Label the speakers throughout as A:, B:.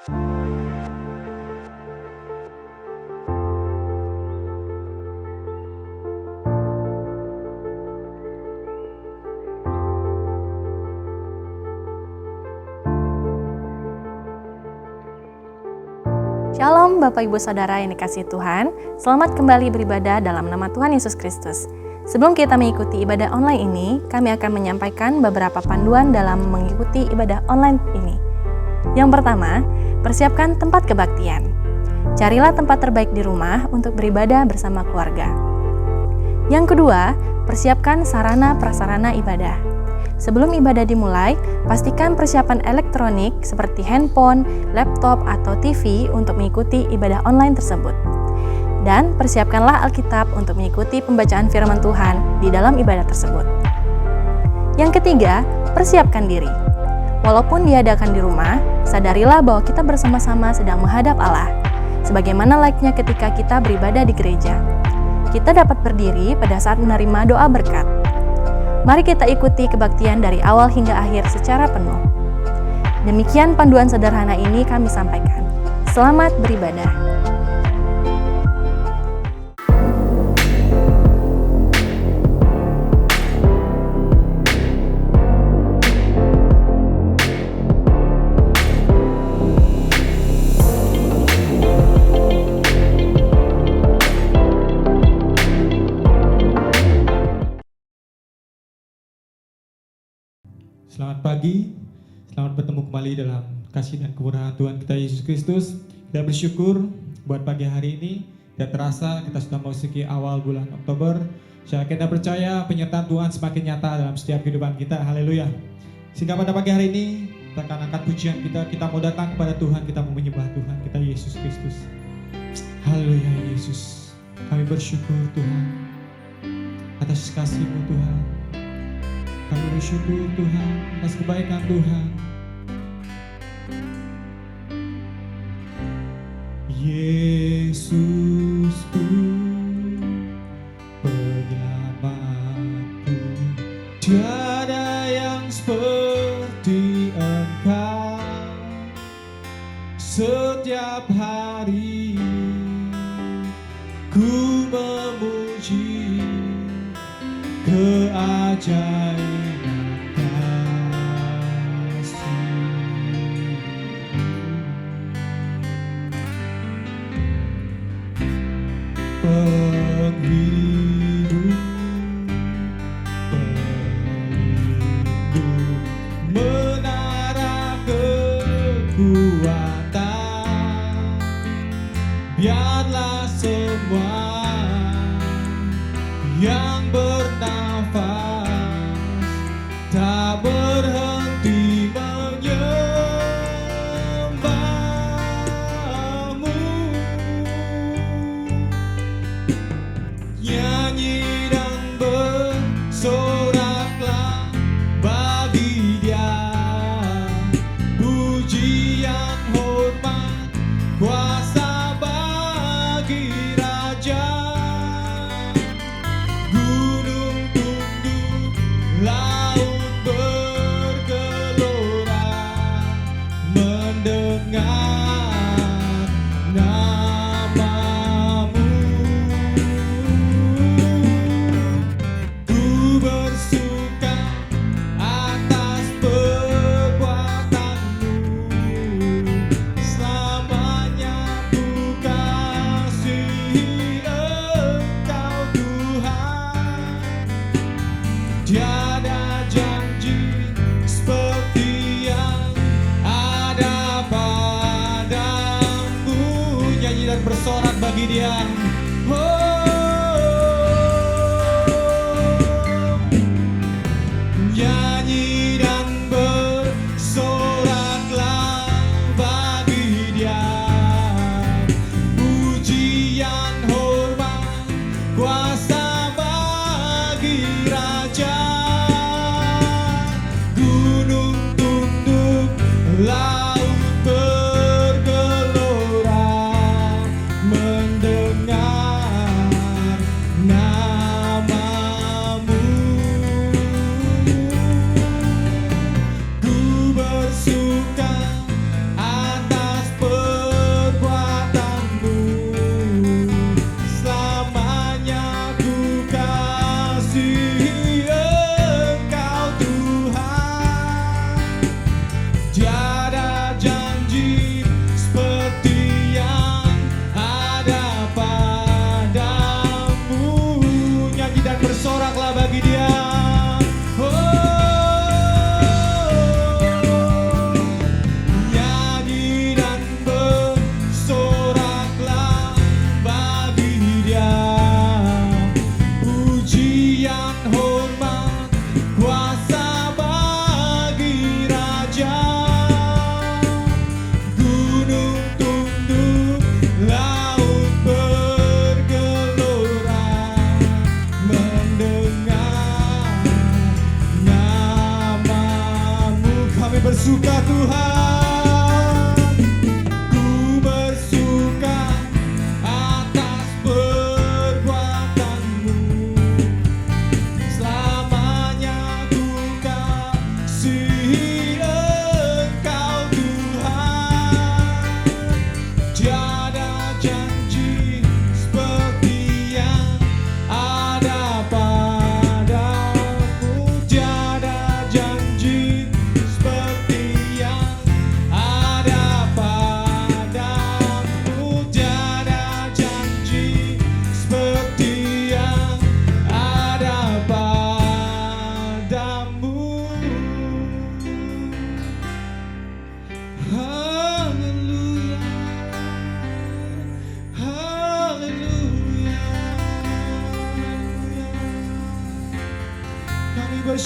A: Shalom Bapak Ibu Saudara yang dikasihi Tuhan, selamat kembali beribadah dalam nama Tuhan Yesus Kristus. Sebelum kita mengikuti ibadah online ini, kami akan menyampaikan beberapa panduan dalam mengikuti ibadah online ini. Yang pertama, persiapkan tempat kebaktian. Carilah tempat terbaik di rumah untuk beribadah bersama keluarga. Yang kedua, persiapkan sarana prasarana ibadah. Sebelum ibadah dimulai, pastikan persiapan elektronik seperti handphone, laptop, atau TV untuk mengikuti ibadah online tersebut. Dan persiapkanlah Alkitab untuk mengikuti pembacaan firman Tuhan di dalam ibadah tersebut. Yang ketiga, persiapkan diri. Walaupun diadakan di rumah, sadarilah bahwa kita bersama-sama sedang menghadap Allah, sebagaimana layaknya ketika kita beribadah di gereja. Kita dapat berdiri pada saat menerima doa berkat. Mari kita ikuti kebaktian dari awal hingga akhir secara penuh. Demikian panduan sederhana ini kami sampaikan. Selamat beribadah.
B: Selamat pagi, selamat bertemu kembali dalam kasih dan kemurahan Tuhan kita Yesus Kristus. Kita bersyukur buat pagi hari ini, tidak terasa kita sudah memasuki awal bulan Oktober. Kita percaya penyertaan Tuhan semakin nyata dalam setiap kehidupan kita, haleluya. Sehingga pada pagi hari ini, kita akan angkat pujian kita mau datang kepada Tuhan, kita mau menyembah Tuhan kita Yesus Kristus. Haleluya Yesus, kami bersyukur Tuhan atas kasih-Mu Tuhan. Kami bersyukur Tuhan atas kebaikan Tuhan. Yesusku, penyelamatku, tiada yang seperti Engkau. Setiap hari ku memuji keajaiban penghidupku, pelindung, menara kekuatan. Biarlah semua yang bernafas tak berhenti menyembah-Mu. Nyanyi dan bersoraklah bagi Dia, pujian, hormat, kuasa bagi Raja. Gunung tunduk, laut bergelora, mendengar nama-Mu. Ku bersuka atas perbuatan-Mu, selamanya ku kasihi Engkau Tuhan. Tiada janji seperti yang ada padamu. Nyanyi dan bersorak bagi Dia. Nyanyi dan bersoraklah bagi Dia, pujian, hormat, kuasa bagi Raja. Gunung tunduk, laut bergelora, mendengar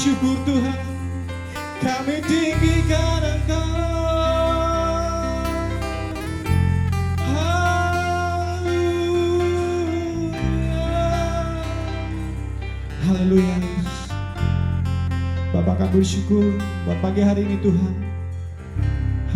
B: bersyukur Tuhan, kami tinggikan Engkau. Haleluya Yesus. Bapak kami bersyukur buat pagi hari ini Tuhan.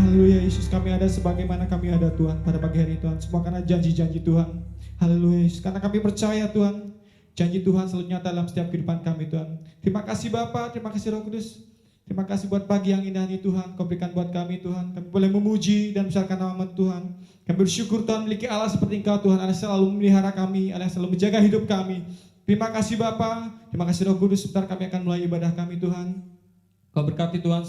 B: Haleluya Yesus, kami ada sebagaimana kami ada Tuhan pada pagi hari ini Tuhan. Semua karena janji-janji Tuhan. Haleluya Yesus, karena kami percaya Tuhan, janji Tuhan selalu nyata dalam setiap kehidupan kami Tuhan. Terima kasih Bapa, terima kasih Roh Kudus. Terima kasih buat pagi yang indah ini Tuhan, Kau berikan buat kami Tuhan. Kami boleh memuji dan membesarkan nama Tuhan. Kami bersyukur Tuhan memiliki Allah seperti Engkau Tuhan, Allah yang selalu memelihara kami, Allah yang selalu menjaga hidup kami. Terima kasih Bapa, terima kasih Roh Kudus. Sebentar kami akan mulai ibadah kami Tuhan. Kau berkati Tuhan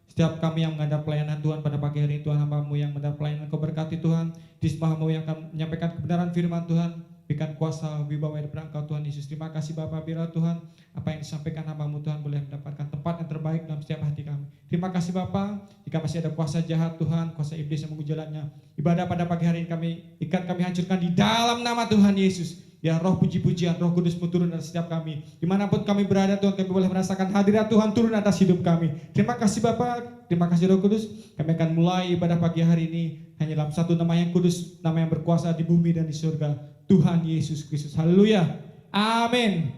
B: setiap kami yang menghadap pelayanan Tuhan pada pagi hari ini Tuhan, hamba-Mu yang menghadap pelayanan Kau berkati Tuhan. Di semua hamba yang akan menyampaikan kebenaran firman Tuhan, berikan kuasa wibawa daripada Engkau Tuhan Yesus. Terima kasih Bapa, biarlah Tuhan apa yang disampaikan hamba-Mu Tuhan boleh mendapatkan tempat yang terbaik dalam setiap hati kami. Terima kasih Bapa, jika masih ada kuasa jahat Tuhan, kuasa iblis yang menguji jalannya, ibadah pada pagi hari ini kami hancurkan di dalam nama Tuhan Yesus. Ya roh puji-pujian, Roh Kudus-Mu turun atas setiap kami. Dimanapun kami berada Tuhan, kami boleh merasakan hadirat Tuhan turun atas hidup kami. Terima kasih Bapak, terima kasih Roh Kudus. Kami akan mulai ibadah pagi hari ini hanya dalam satu nama yang kudus, nama yang berkuasa di bumi dan di surga, Tuhan Yesus Kristus. Haleluya, amin.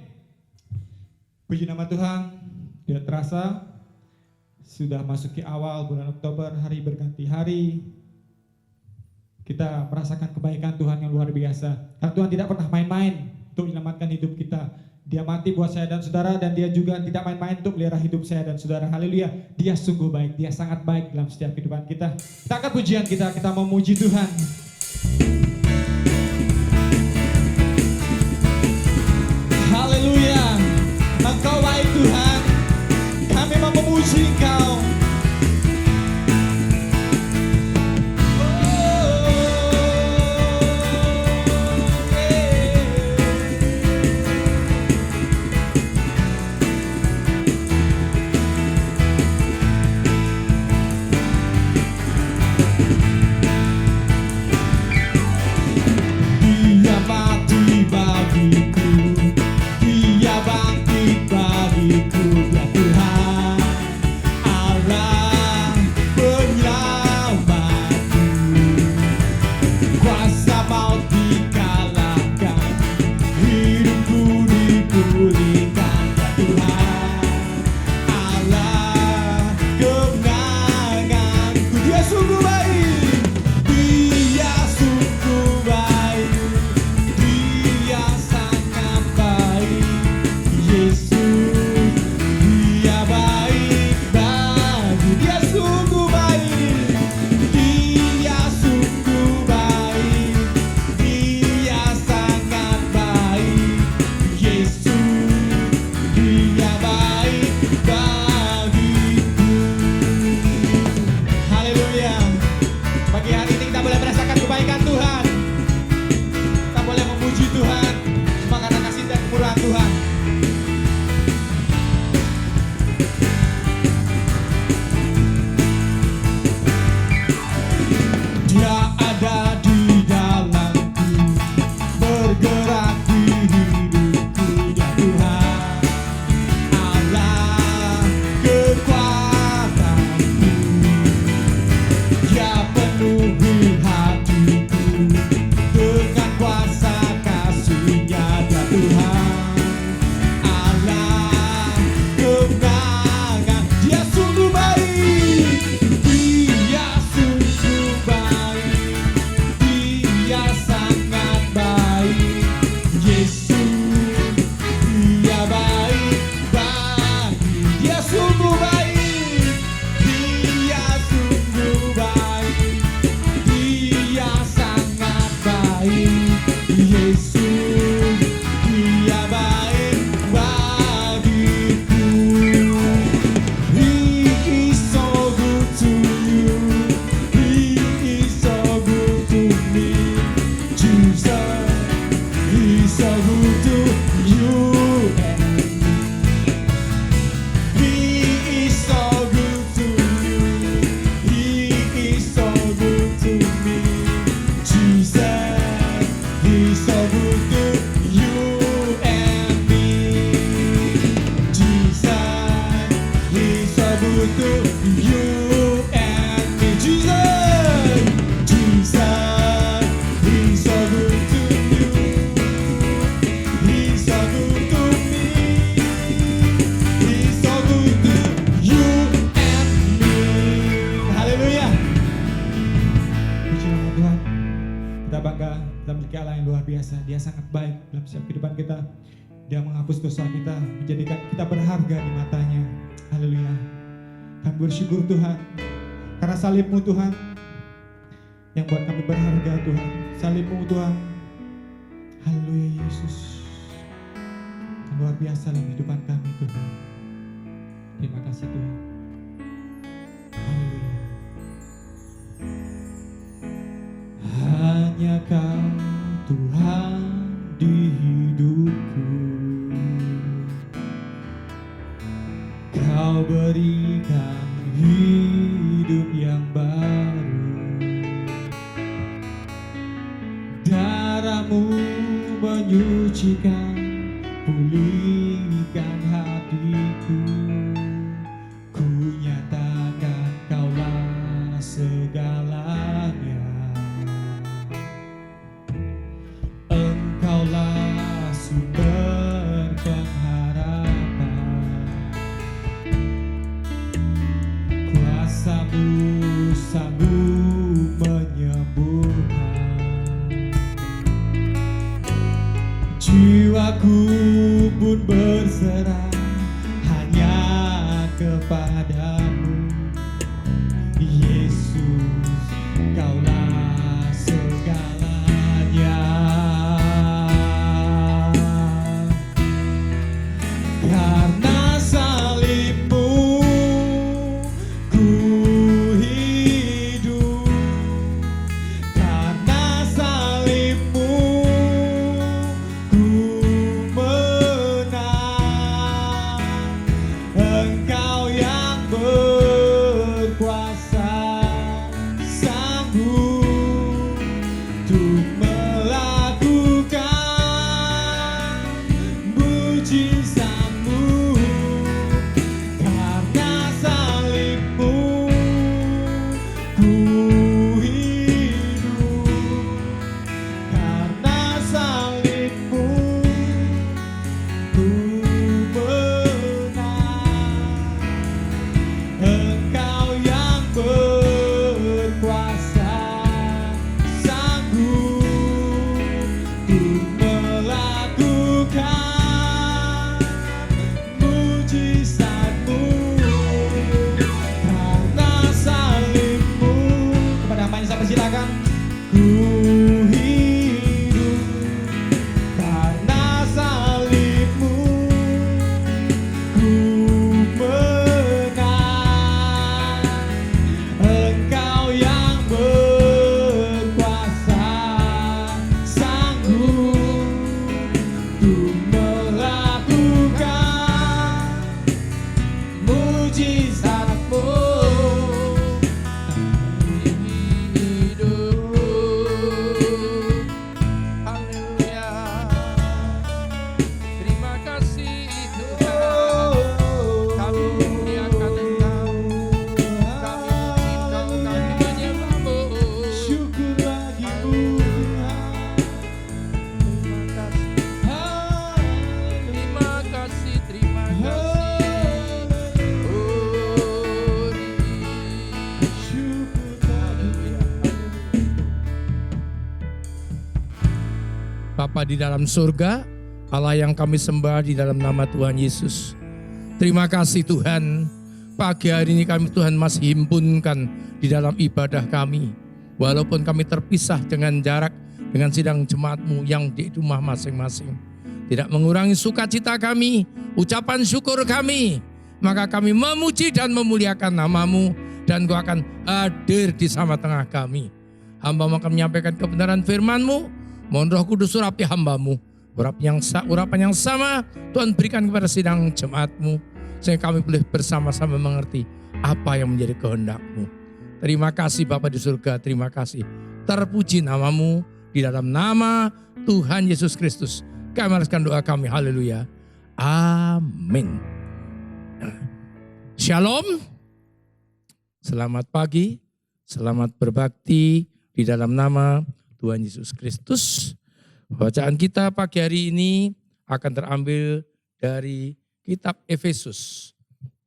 B: Puji nama Tuhan. Tidak terasa sudah masuki awal bulan Oktober, hari berganti hari. Kita merasakan kebaikan Tuhan yang luar biasa. Karena Tuhan tidak pernah main-main untuk menyelamatkan hidup kita. Dia mati buat saya dan saudara, dan Dia juga tidak main-main untuk melihara hidup saya dan saudara. Haleluya. Dia sungguh baik, Dia sangat baik dalam setiap kehidupan kita. Kita angkat pujian kita memuji Tuhan. Haleluya. Engkau baik Tuhan. Kami mau memuji Engkau. kita bangga, kita memiliki Allah yang luar biasa. Dia sangat baik dalam setiap kehidupan kita. Dia menghapus dosa kita, menjadikan kita berharga di matanya. Haleluya. Kami bersyukur Tuhan, karena salib-Mu Tuhan, yang buat kami berharga Tuhan. Salib-Mu Tuhan. Haleluya Yesus. Luar biasa dalam kehidupan kami Tuhan. Terima kasih Tuhan. Haleluya. Hanya Kau Tuhan di hidupku. Kau berikan hidup yang baru. Darah-Mu menyucikan, pulihkan hatiku. Ku nyatakan Kaulah segalanya. Engkaulah sumber pengharapan. Kuasa-Mu sanggup menyembuhkan. Jiwaku pun berserah hanya kepadamu. Yesus, Kaulah segalanya. Karena salib-Mu ku hidup. Karena salib-Mu ku menang. Engkau yang berkuasa, sanggup untuk melakukan mujizat-Mu. Karena salib-Mu ku hidup. Karena salib-Mu ku menang. Engkau yang berkuasa, sanggup untuk melakukan mujizat-Mu. Karena salib-Mu, kepada hambanya saya persilakan. Ku hidup. Karena salib-Mu ku menang. Engkau yang berkuasa, sanggup untuk melakukan mujizat-Mu.
C: Haleluya. Terima kasih Tuhan. Kami memuliakan Engkau. Kami memuji Engkau, kami menyembah-Mu.
B: Syukur bagimu Tuhan.
C: Terima kasih. Terima kasih, terima kasih.
B: Syukur bagimu.
C: Bapa di dalam surga, Allah yang kami sembah di dalam nama Tuhan Yesus. Terima kasih Tuhan, pagi hari ini kami Tuhan masih himpunkan di dalam ibadah kami. Walaupun kami terpisah dengan jarak dengan sidang jemaat-Mu yang di rumah masing-masing. Tidak mengurangi sukacita kami, ucapan syukur kami. Maka kami memuji dan memuliakan nama-Mu dan Kau akan hadir di sama-tengah kami. Hamba-Mu akan menyampaikan kebenaran firman-Mu. Mohon Roh Kudus urapi hamba-Mu. Urapan yang sama Tuhan berikan kepada sidang jemaat-Mu. Sehingga kami boleh bersama-sama mengerti apa yang menjadi kehendak-Mu. Terima kasih Bapa di surga, terima kasih. Terpuji nama-Mu di dalam nama Tuhan Yesus Kristus. Kami meneruskan doa kami, haleluya. Amin. Shalom. Selamat pagi, selamat berbakti di dalam nama Tuhan Yesus Kristus. Bacaan kita pagi hari ini akan terambil dari kitab Efesus.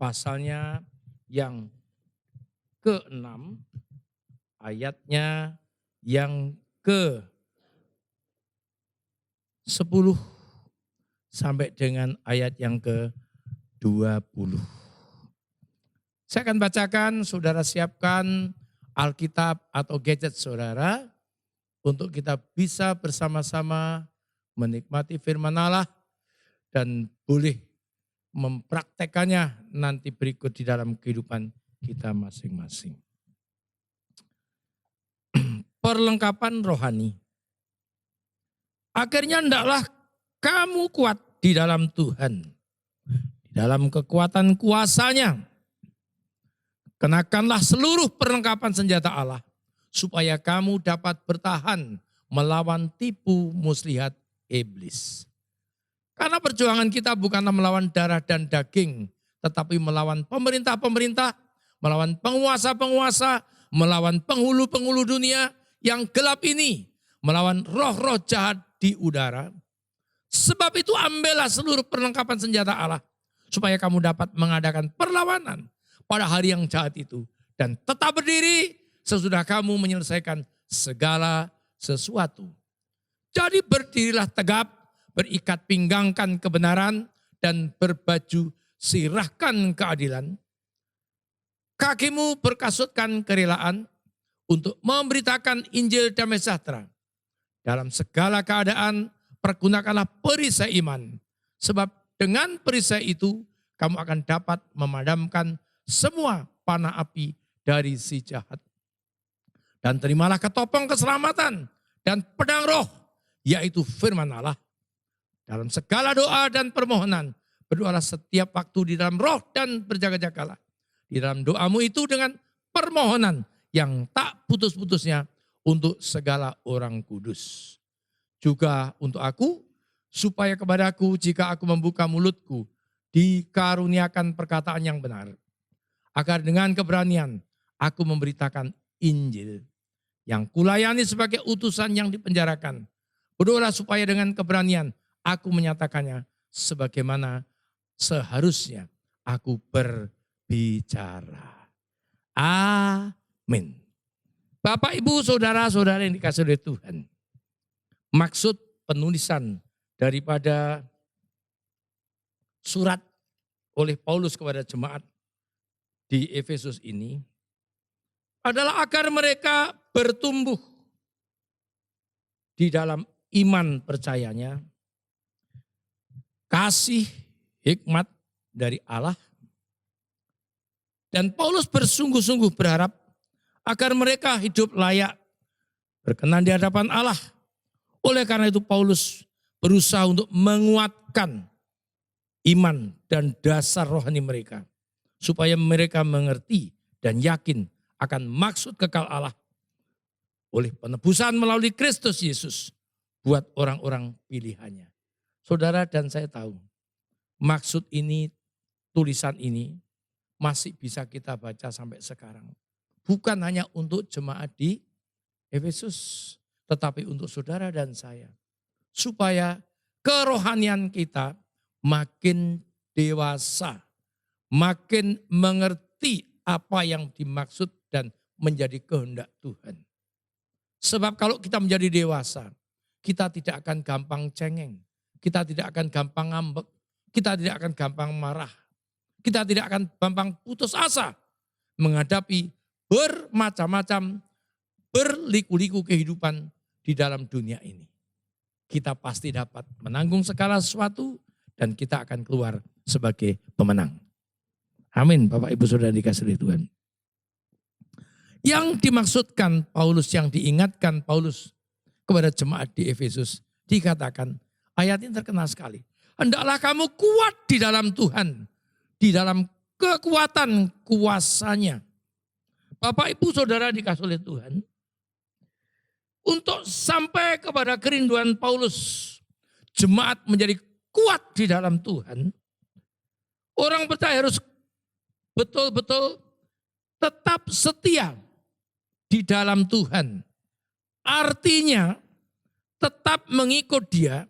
C: Pasalnya yang ke-6, ayatnya yang ke 10 sampai dengan ayat yang ke-20. Saya akan bacakan, saudara siapkan Alkitab atau gadget saudara untuk kita bisa bersama-sama menikmati firman Allah dan boleh mempraktekannya nanti berikut di dalam kehidupan kita masing-masing. Perlengkapan rohani. Akhirnya hendaklah kamu kuat di dalam Tuhan, di dalam kekuatan kuasa-Nya. Kenakanlah seluruh perlengkapan senjata Allah, supaya kamu dapat bertahan melawan tipu muslihat iblis. Karena perjuangan kita bukanlah melawan darah dan daging, tetapi melawan pemerintah-pemerintah, melawan penguasa-penguasa, melawan penghulu-penghulu dunia yang gelap ini, melawan roh-roh jahat di udara. Sebab itu ambillah seluruh perlengkapan senjata Allah, supaya kamu dapat mengadakan perlawanan pada hari yang jahat itu, dan tetap berdiri sesudah kamu menyelesaikan segala sesuatu. Jadi berdirilah tegap, berikat pinggangkan kebenaran, dan berbaju sirahkan keadilan. Kakimu berkasutkan kerelaan untuk memberitakan Injil damai sejahtera. Dalam segala keadaan pergunakanlah perisai iman, sebab dengan perisai itu kamu akan dapat memadamkan semua panah api dari si jahat. Dan terimalah ketopong keselamatan dan pedang roh, yaitu firman Allah. Dalam segala doa dan permohonan, berdoalah setiap waktu di dalam roh dan berjaga-jagalah. Di dalam doamu itu dengan permohonan yang tak putus-putusnya untuk segala orang kudus. Juga untuk aku, supaya kepadaku jika aku membuka mulutku, dikaruniakan perkataan yang benar. Agar dengan keberanian aku memberitakan Injil yang kulayani sebagai utusan yang dipenjarakan. Berdoalah supaya dengan keberanian aku menyatakannya sebagaimana seharusnya aku berbicara. Amin. Bapak, Ibu, saudara-saudara yang dikasihi oleh Tuhan. Maksud penulisan daripada surat oleh Paulus kepada jemaat di Efesus ini adalah agar mereka bertumbuh di dalam iman percayanya, kasih hikmat dari Allah. Dan Paulus bersungguh-sungguh berharap agar mereka hidup layak, berkenan di hadapan Allah. Oleh karena itu Paulus berusaha untuk menguatkan iman dan dasar rohani mereka, supaya mereka mengerti dan yakin akan maksud kekal Allah oleh penebusan melalui Kristus Yesus buat orang-orang pilihannya. Saudara dan saya tahu, maksud ini, tulisan ini masih bisa kita baca sampai sekarang. Bukan hanya untuk jemaat di Efesus, tetapi untuk saudara dan saya. Supaya kerohanian kita makin dewasa, makin mengerti apa yang dimaksud dan menjadi kehendak Tuhan. Sebab kalau kita menjadi dewasa, kita tidak akan gampang cengeng, kita tidak akan gampang ngambek, kita tidak akan gampang marah, kita tidak akan gampang putus asa menghadapi bermacam-macam, berliku-liku kehidupan di dalam dunia ini. Kita pasti dapat menanggung segala sesuatu dan kita akan keluar sebagai pemenang. Amin, Bapak Ibu Saudara dikasihi Tuhan. Yang dimaksudkan Paulus, yang diingatkan Paulus kepada jemaat di Efesus, dikatakan, ayat ini terkenal sekali. Hendaklah kamu kuat di dalam Tuhan, di dalam kekuatan kuasa-Nya. Bapak Ibu Saudara dikasihi oleh Tuhan, untuk sampai kepada kerinduan Paulus, jemaat menjadi kuat di dalam Tuhan, orang percaya harus betul-betul tetap setia di dalam Tuhan. Artinya tetap mengikut Dia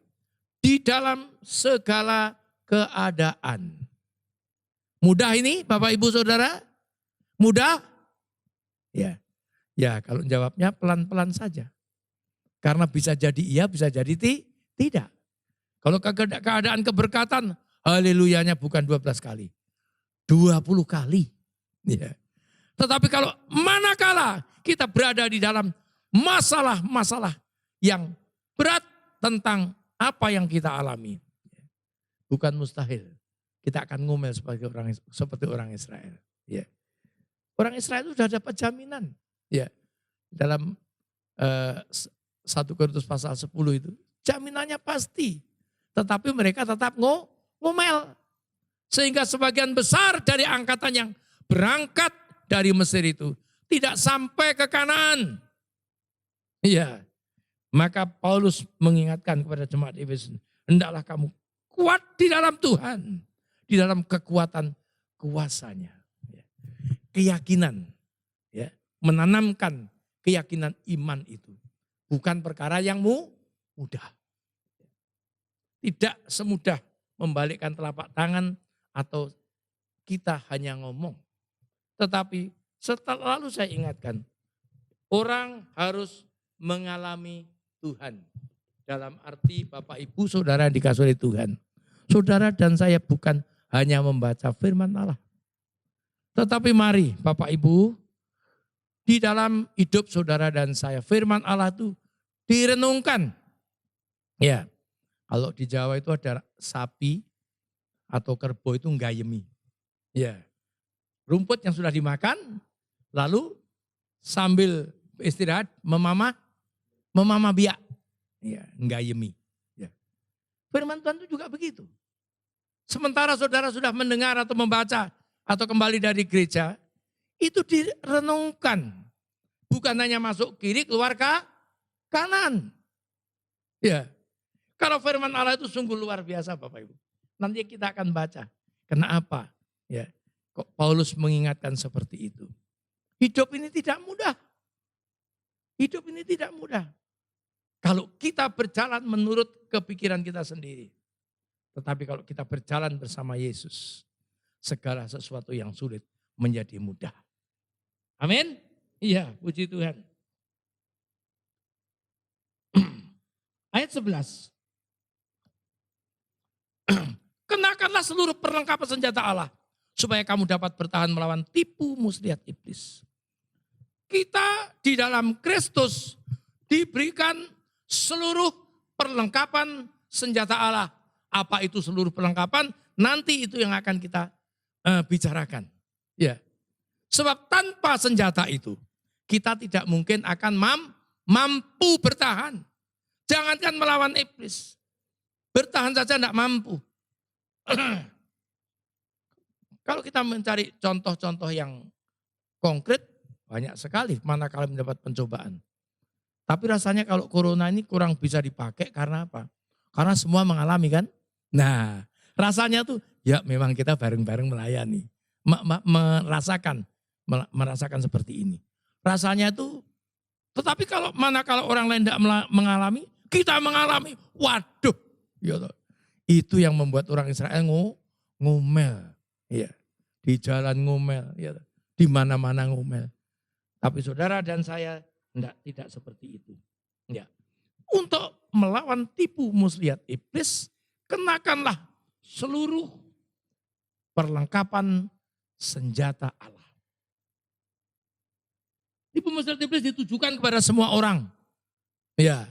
C: di dalam segala keadaan. Mudah ini Bapak Ibu Saudara? Mudah? Ya. Ya, kalau jawabnya pelan-pelan saja. Karena bisa jadi iya, bisa jadi tidak. Kalau keadaan keberkatan, haleluyanya bukan 12 kali. 20 kali. Ya. Tetapi kalau manakala kita berada di dalam masalah-masalah yang berat tentang apa yang kita alami, bukan mustahil kita akan ngomel seperti orang Israel. Ya. Orang Israel itu sudah dapat jaminan. Ya. Dalam 1 Korintus pasal 10 itu, jaminannya pasti. Tetapi mereka tetap ngomel. Sehingga sebagian besar dari angkatan yang berangkat dari Mesir itu tidak sampai ke Kanaan. Iya. Maka Paulus mengingatkan kepada jemaat Efesus, hendaklah kamu kuat di dalam Tuhan, di dalam kekuatan kuasanya. Keyakinan, ya, menanamkan keyakinan iman itu bukan perkara yang mudah. Tidak semudah membalikkan telapak tangan atau kita hanya ngomong. Tetapi selalu saya ingatkan, orang harus mengalami Tuhan. Dalam arti Bapak Ibu Saudara yang dikasihi oleh Tuhan. Saudara dan saya bukan hanya membaca firman Allah. Tetapi mari Bapak Ibu, di dalam hidup saudara dan saya, firman Allah itu direnungkan. Ya, kalau di Jawa itu ada sapi atau kerbau itu nggayemi. Ya, rumput yang sudah dimakan, lalu sambil istirahat memama biak. Ya, nggayemi. Ya. Firman Tuhan itu juga begitu. Sementara saudara sudah mendengar atau membaca atau kembali dari gereja, itu direnungkan. Bukan hanya masuk kiri, keluar ke kanan. Ya. Kalau firman Allah itu sungguh luar biasa Bapak Ibu. Nanti kita akan baca. Kenapa? Ya. Kok Paulus mengingatkan seperti itu? Hidup ini tidak mudah. Hidup ini tidak mudah. Kalau kita berjalan menurut kepikiran kita sendiri. Tetapi kalau kita berjalan bersama Yesus, segala sesuatu yang sulit menjadi mudah. Amin? Iya, puji Tuhan. Ayat 11. Kenakanlah seluruh perlengkapan senjata Allah, supaya kamu dapat bertahan melawan tipu muslihat iblis. Kita di dalam Kristus diberikan seluruh perlengkapan senjata Allah. Apa itu seluruh perlengkapan? Nanti itu yang akan kita bicarakan. Ya. Sebab tanpa senjata itu, kita tidak mungkin akan mampu bertahan. Jangankan melawan iblis. Bertahan saja tidak mampu. Kalau kita mencari contoh-contoh yang konkret, banyak sekali manakala mendapat pencobaan. Tapi rasanya kalau corona ini kurang bisa dipakai karena apa? Karena semua mengalami kan? Nah, rasanya tuh ya memang kita bareng-bareng melayani. Merasakan seperti ini. Rasanya tuh, tetapi manakala orang lain tidak mengalami, kita mengalami. Waduh, ya, itu yang membuat orang Israel ngomel. Ya, di jalan ngomel, ya, di mana-mana ngomel. Tapi saudara dan saya tidak seperti itu. Ya. Untuk melawan tipu muslihat iblis, kenakanlah seluruh perlengkapan senjata Allah. Tipu muslihat iblis ditujukan kepada semua orang. Ya.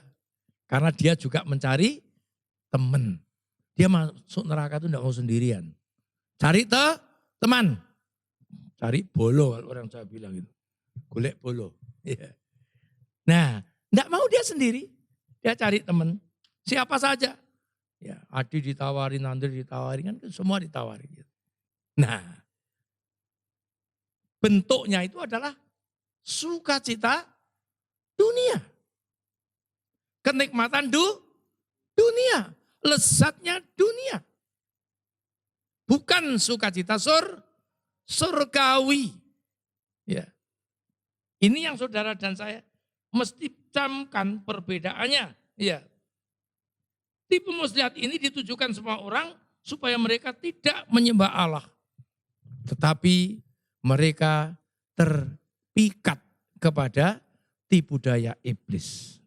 C: Karena dia juga mencari teman. Dia masuk neraka itu tidak mau sendirian. Cari teman. Cari bolo, kalau orang Jawa bilang gitu. Golek bolo. Ya. Nah, tidak mau dia sendiri. Dia cari teman. Siapa saja. Ya, Adi ditawarin, Andri ditawarin, kan semua ditawarin. Nah, bentuknya itu adalah sukacita dunia. Kenikmatan dunia. Lezatnya dunia. Bukan sukacita surgawi. Ya. Ini yang saudara dan saya mesti camkan perbedaannya. Ya. Tipu muslihat ini ditujukan semua orang supaya mereka tidak menyembah Allah. Tetapi mereka terpikat kepada tipu daya iblis.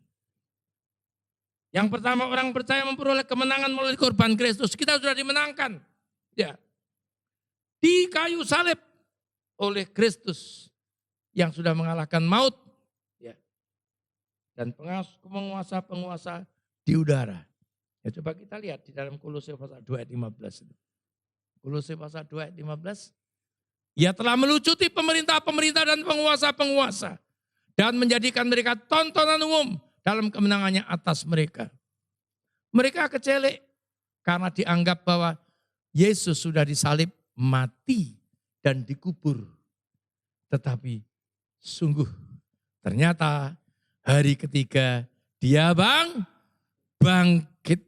C: Yang pertama, orang percaya memperoleh kemenangan melalui korban Kristus. Kita sudah dimenangkan. Ya. Di kayu salib oleh Kristus yang sudah mengalahkan maut. Ya. Dan penguasa-penguasa di udara. Ya, coba kita lihat di dalam Kolose pasal 2 ayat 15 itu. Kolose pasal 2 ayat 15. Ia telah melucuti pemerintah-pemerintah dan penguasa-penguasa dan menjadikan mereka tontonan umum dalam kemenangannya atas mereka. Mereka kecelek karena dianggap bahwa Yesus sudah disalib, mati dan dikubur. Tetapi sungguh ternyata hari ketiga dia bangkit.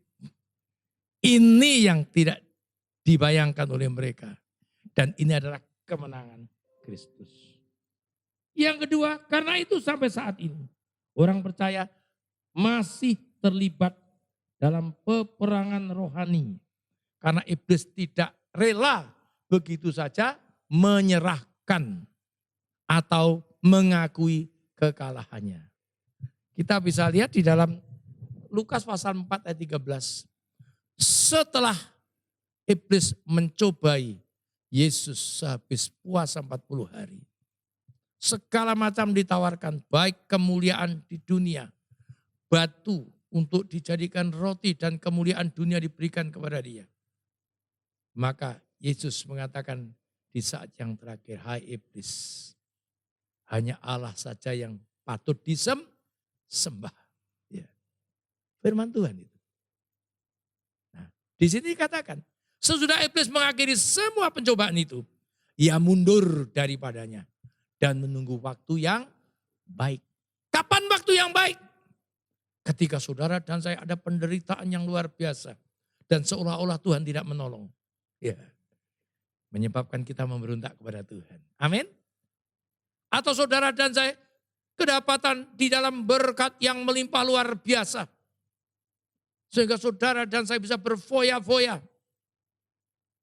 C: Ini yang tidak dibayangkan oleh mereka. Dan ini adalah kemenangan Kristus. Yang kedua, karena itu sampai saat ini orang percaya masih terlibat dalam peperangan rohani. Karena iblis tidak rela begitu saja menyerahkan atau mengakui kekalahannya. Kita bisa lihat di dalam Lukas pasal 4 ayat 13. Setelah iblis mencobai Yesus sehabis puasa 40 hari. Segala macam ditawarkan, baik kemuliaan di dunia, batu untuk dijadikan roti dan kemuliaan dunia diberikan kepada dia. Maka Yesus mengatakan di saat yang terakhir, hai iblis, hanya Allah saja yang patut disembah. Ya. Firman Tuhan itu. Nah, di sini dikatakan, sesudah iblis mengakhiri semua pencobaan itu, ia mundur daripadanya dan menunggu waktu yang baik. Kapan waktu yang baik? Ketika saudara dan saya ada penderitaan yang luar biasa dan seolah-olah Tuhan tidak menolong. Ya. Menyebabkan kita memberontak kepada Tuhan. Amin. Atau saudara dan saya kedapatan di dalam berkat yang melimpah luar biasa. Sehingga saudara dan saya bisa berfoya-foya.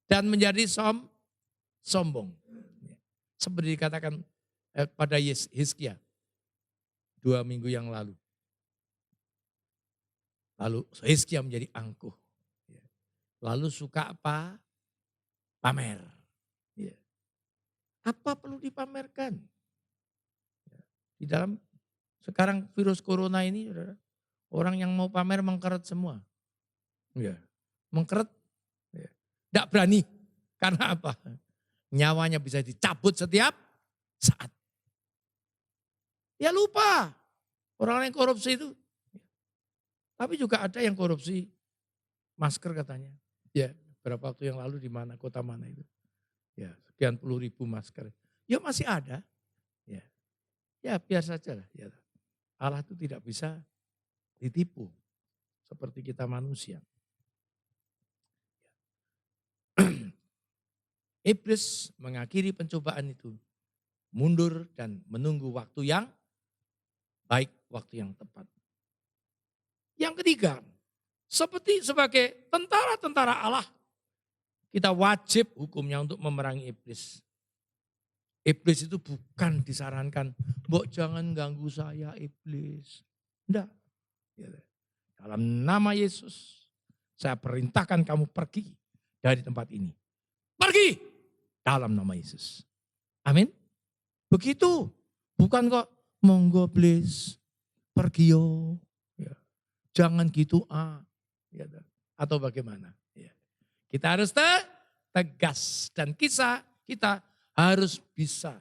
C: Dan menjadi sombong. Seperti dikatakan pada Hizkia 2 minggu yang lalu. Lalu Hizkia menjadi angkuh. Lalu suka apa? Pamer. Apa perlu dipamerkan? Di dalam sekarang virus corona ini, orang yang mau pamer mengkeret semua. Mengkeret. Tidak berani. Karena apa? Nyawanya bisa dicabut setiap saat. Ya lupa. Orang yang korupsi itu. Tapi juga ada yang korupsi masker katanya. Ya, berapa waktu yang lalu di mana, kota mana itu. Ya, sekian puluh ribu masker. Ya masih ada. Ya biar saja lah. Ya. Allah itu tidak bisa ditipu. Seperti kita manusia. Iblis mengakhiri pencobaan itu, mundur dan menunggu waktu yang baik, waktu yang tepat. Yang ketiga, seperti sebagai tentara-tentara Allah, kita wajib hukumnya untuk memerangi iblis. Iblis itu bukan disarankan, mbok jangan ganggu saya iblis. Enggak. Dalam nama Yesus, saya perintahkan kamu pergi dari tempat ini. Pergi! Dalam nama Yesus. Amin. Begitu. Bukan kok monggo please. Pergi yo. Ya. Jangan gitu ya. Atau bagaimana. Ya. Kita harus tegas. Dan kita harus bisa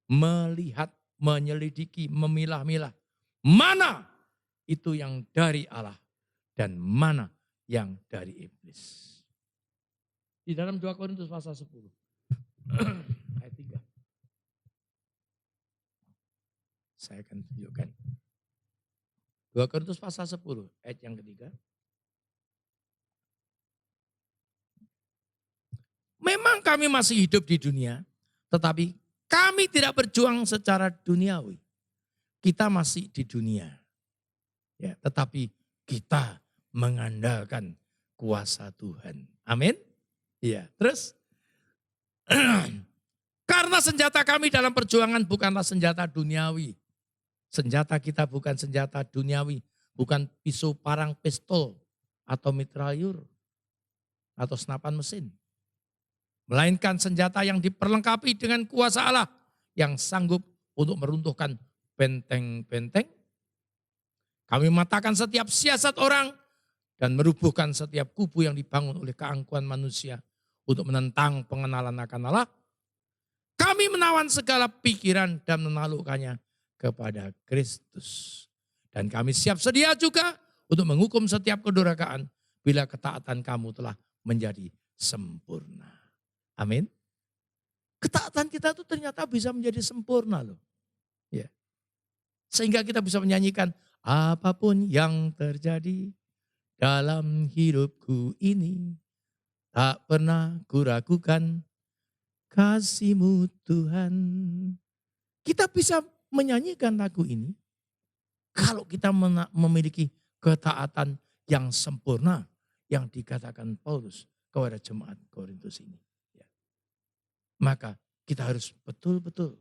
C: melihat, menyelidiki, memilah-milah. Mana itu yang dari Allah. Dan mana yang dari iblis. Di dalam 2 Korintus pasal 10. Ayat 3. Saya akan tunjukkan. 2 Korintus pasal 10. Ayat yang ketiga. Memang kami masih hidup di dunia. Tetapi kami tidak berjuang secara duniawi. Kita masih di dunia. Ya, tetapi kita mengandalkan kuasa Tuhan. Amin. Iya, terus karena senjata kami dalam perjuangan bukanlah senjata duniawi. Senjata kita bukan senjata duniawi, bukan pisau, parang, pistol, atau mitrailleur, atau senapan mesin. Melainkan senjata yang diperlengkapi dengan kuasa Allah yang sanggup untuk meruntuhkan benteng-benteng. Kami mematahkan setiap siasat orang dan merubuhkan setiap kubu yang dibangun oleh keangkuhan manusia untuk menentang pengenalan akan Allah. Kami menawan segala pikiran dan menaklukkannya kepada Kristus. Dan kami siap sedia juga untuk menghukum setiap kedurhakaan bila ketaatan kamu telah menjadi sempurna. Amin. Ketaatan kita itu ternyata bisa menjadi sempurna loh. Ya. Sehingga kita bisa menyanyikan, apapun yang terjadi dalam hidupku ini, tak pernah kuragukan kasih-Mu Tuhan. Kita bisa menyanyikan lagu ini kalau kita memiliki ketaatan yang sempurna yang dikatakan Paulus kepada jemaat Korintus ini. Ya. Maka kita harus betul-betul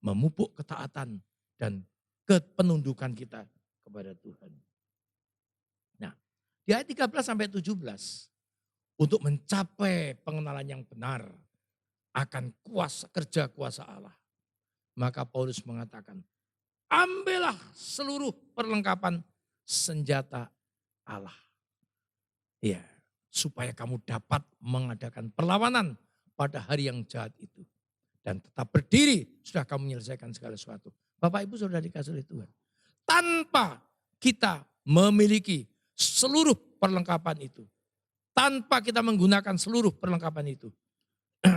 C: memupuk ketaatan dan kepenundukan kita kepada Tuhan. Nah, di ayat 13 sampai 17, untuk mencapai pengenalan yang benar akan kerja kuasa Allah, maka Paulus mengatakan, ambillah seluruh perlengkapan senjata Allah. Ya, supaya kamu dapat mengadakan perlawanan pada hari yang jahat itu. Dan tetap berdiri sudah kamu menyelesaikan segala sesuatu. Bapak Ibu sudah dikasih oleh Tuhan. Tanpa kita memiliki seluruh perlengkapan itu. Tanpa kita menggunakan seluruh perlengkapan itu.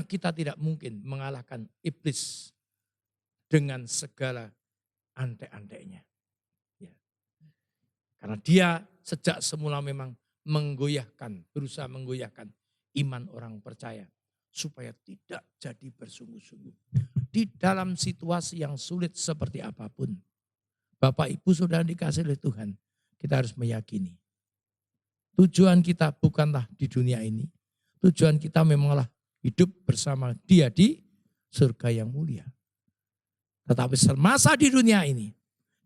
C: Kita tidak mungkin mengalahkan iblis dengan segala antek-anteknya. Ya. Karena dia sejak semula memang berusaha menggoyahkan iman orang percaya. Supaya tidak jadi bersungguh-sungguh. Di dalam situasi yang sulit seperti apapun. Bapak Ibu sudah dikasih oleh Tuhan. Kita harus meyakini. Tujuan kita bukanlah di dunia ini. Tujuan kita memanglah hidup bersama Dia di surga yang mulia. Tetapi semasa di dunia ini,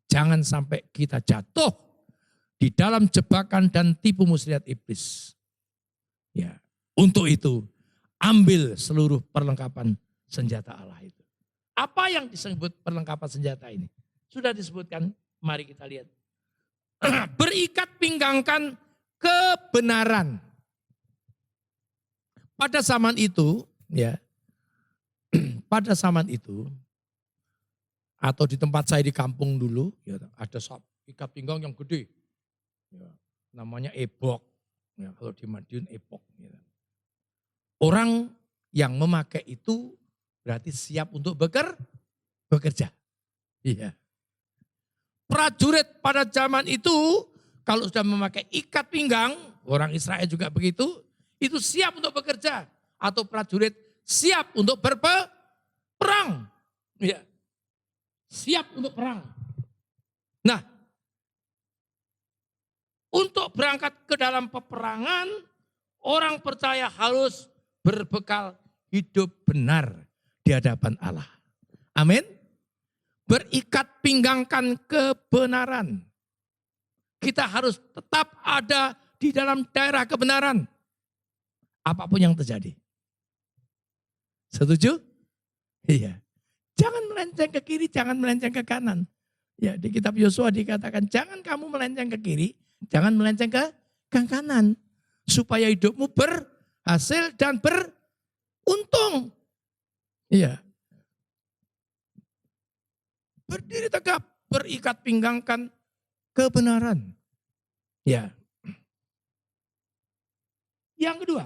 C: jangan sampai kita jatuh di dalam jebakan dan tipu muslihat iblis. Ya, untuk itu ambil seluruh perlengkapan senjata Allah itu. Apa yang disebut perlengkapan senjata ini? Sudah disebutkan, mari kita lihat. Berikat pinggangkan kebenaran. Pada zaman itu, ya, pada zaman itu, atau di tempat saya di kampung dulu, ya, ada ikat pinggang yang gede, ya, namanya ebok, ya, kalau di Madiun ebok. Ya. Orang yang memakai itu berarti siap untuk bekerja. Iya. Prajurit pada zaman itu kalau sudah memakai ikat pinggang, orang Israel juga begitu, itu siap untuk bekerja. Atau prajurit siap untuk berperang. Iya. Siap untuk perang. Nah, untuk berangkat ke dalam peperangan, orang percaya harus berbekal hidup benar di hadapan Allah. Amin. Berikat pinggangkan kebenaran. Kita harus tetap ada di dalam daerah kebenaran. Apapun yang terjadi. Setuju? Iya. Jangan melenceng ke kiri, jangan melenceng ke kanan. Ya, di kitab Yosua dikatakan jangan kamu melenceng ke kiri, jangan melenceng ke kanan. Supaya hidupmu berhasil dan beruntung. Iya. Berdiri tegap, berikat pinggangkan kebenaran. Ya. Yang kedua,